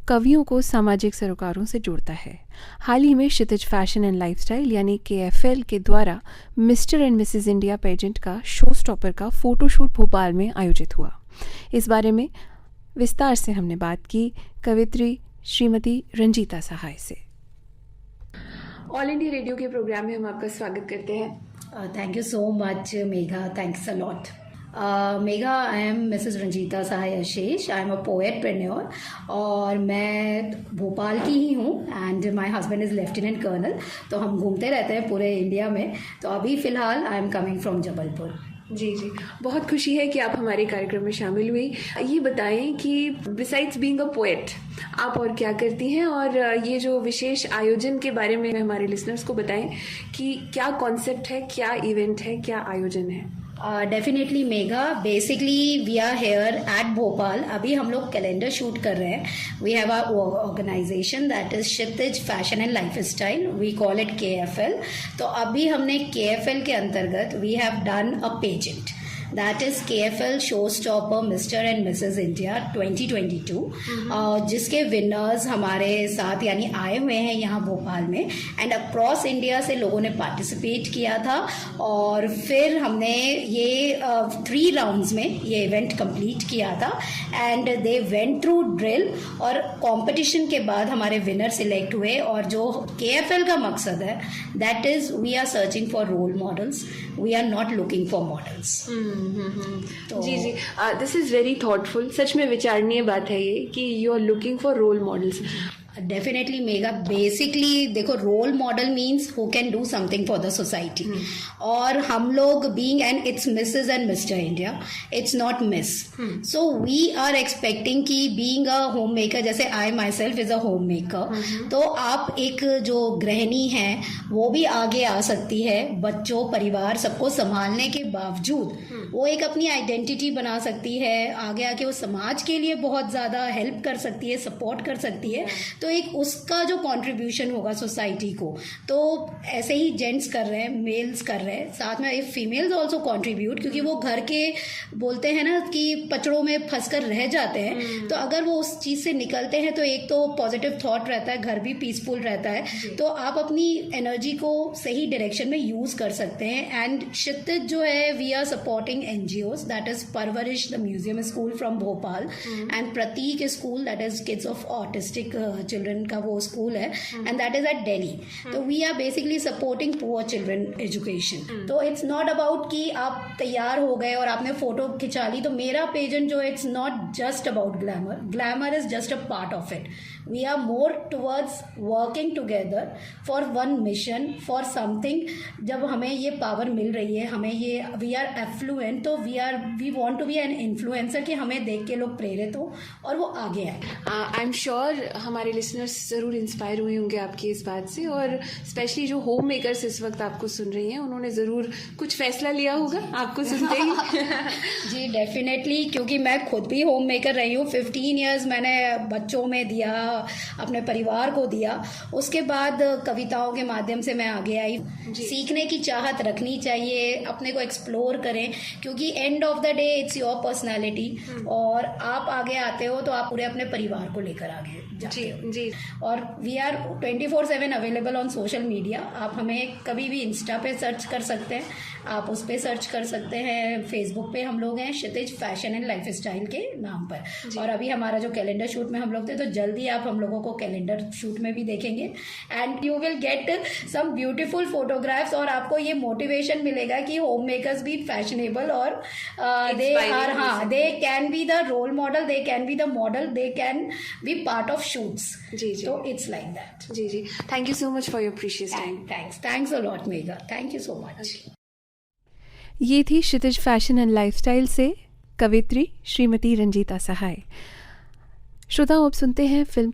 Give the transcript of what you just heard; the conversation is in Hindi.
कवियों को सामाजिक सरोकारों से जोड़ता है। हाल ही में क्षितिज फैशन एंड लाइफस्टाइल यानी KFL के द्वारा mister and missus India pageant का शो स्टॉपर का फोटोशूट भोपाल में आयोजित हुआ। इस बारे में विस्तार से हमने बात की कवित्री श्रीमती रंजीता सहाय से। ऑल इंडिया रेडियो के प्रोग्राम में हम आपका स्वागत करते हैं। Thank you so much Megha, thanks a lot. Megha, I am Mrs Ranjeeta Sahay Ashish, I am a poetpreneur और मैं भोपाल की ही हूँ and my husband is lieutenant colonel. तो हम घूमते रहते हैं पूरे इंडिया में। तो अभी फ़िलहाल I am coming from Jabalpur. जी, बहुत खुशी है कि आप हमारे कार्यक्रम में शामिल हुई। ये बताएं कि बिसाइड्स बीइंग अ पोएट आप और क्या करती हैं, और ये जो विशेष आयोजन के बारे में हमारे लिसनर्स को बताएं कि क्या कॉन्सेप्ट है, क्या इवेंट है, क्या आयोजन है। Definitely mega, basically we are here at Bhopal. अभी हम लोग कैलेंडर शूट कर रहे हैं। We have our organisation that is Kshitij fashion and life style, we call it KFL। तो अभी हमने KFL के अंतर्गत we have done a pageant that is KFL showstopper mister and missus India 2022, जिसके विनर्स हमारे साथ यानी आए हुए हैं यहाँ भोपाल में एंड अक्रॉस इंडिया से लोगों ने पार्टिसिपेट किया था। और फिर हमने ये 3 राउंड्स में ये इवेंट कंप्लीट किया था and they went through drill और कंपटीशन के बाद हमारे विनर सिलेक्ट हुए। और जो KFL का मकसद है that is we are searching for role models, we are not looking for models. तो जी, दिस इज़ वेरी थॉटफुल। सच में विचारणीय बात है ये कि you are looking for role models. Definitely mega, basically देखो role model means who can do something for the society. और हम लोग being and it's Mrs and Mr India, it's not Miss. So we are expecting कि बीइंग अ होम मेकर, जैसे I myself is a homemaker, तो आप एक जो गृहिणी हैं वो भी आगे आ सकती है। बच्चों, परिवार सबको संभालने के बावजूद वो एक अपनी आइडेंटिटी बना सकती है। आगे आके वो समाज के लिए बहुत ज़्यादा हेल्प कर सकती है, सपोर्ट कर सकती है। तो एक उसका जो कंट्रीब्यूशन होगा सोसाइटी को, तो ऐसे ही जेंट्स कर रहे हैं, मेल्स कर रहे हैं, साथ में इफ फीमेल्स आल्सो कंट्रीब्यूट, क्योंकि वो घर के बोलते हैं ना कि पचड़ों में फंसकर रह जाते हैं। तो अगर वो उस चीज़ से निकलते हैं तो एक तो पॉजिटिव थॉट रहता है, घर भी पीसफुल रहता है। तो आप अपनी एनर्जी को सही डायरेक्शन में यूज़ कर सकते हैं। एंड क्षितिज जो है, we are supporting NGOs, that is Parvarish the museum school from Bhopal and Prateek school that is kids of autistic children का वो स्कूल है and that is at Delhi. तो we are basically supporting poor children education. तो इट्स नॉट अबाउट कि आप तैयार हो गए और आपने फोटो खिंचा ली। तो मेरा पेजेंट जो है, it's not just about glamour, glamour is just a part of it. We are more towards working together for one mission, for something. जब हमें ये पावर मिल रही है, हमें ये वी आर एफ्लुएंट, तो we want to be an influencer कि हमें देख के लोग प्रेरित हो और वो आगे आए। आई एम श्योर हमारे लिसनर्स ज़रूर इंस्पायर हुए होंगे आपकी इस बात से, और स्पेशली जो होम मेकर्स इस वक्त आपको सुन रही हैं, उन्होंने ज़रूर कुछ फैसला लिया होगा आपको सुनते ही। जी डेफिनेटली, क्योंकि मैं खुद भी होम मेकर रही हूँ। 15 ईयर्स मैंने बच्चों में दिया, अपने परिवार को दिया। उसके बाद कविताओं के माध्यम से मैं आगे आई। सीखने की चाहत रखनी चाहिए, अपने को एक्सप्लोर करें, क्योंकि end of the day it's your personality. और आप आगे आते हो तो आप पूरे अपने परिवार को लेकर आगे जाते हो। जी। और we are 24/7 available on social media. आप हमें कभी भी इंस्टा पे सर्च कर सकते हैं, आप उस पर सर्च कर सकते हैं, फेसबुक पे हम लोग हैं क्षितिज फैशन एंड लाइफ स्टाइल के नाम पर। और अभी हमारा जो कैलेंडर शूट में हम लोग थे, तो जल्दी आप हम लोगों को कैलेंडर शूट में भी देखेंगे and you will get some beautiful photographs. और आपको ये मोटिवेशन मिलेगा कि होम मेकर्स भी फैशनेबल और they can be the role model, they can be the model, they can be part of shoots. जी। तो इट्स लाइक दैट। जी। Thank you so much for your precious time. Thanks a lot Megha, thank you so much. ये थी क्षितिज फैशन एंड लाइफस्टाइल से कवित्री श्रीमती रंजीता सहाय। श्रोताओं, अब सुनते हैं फिल्म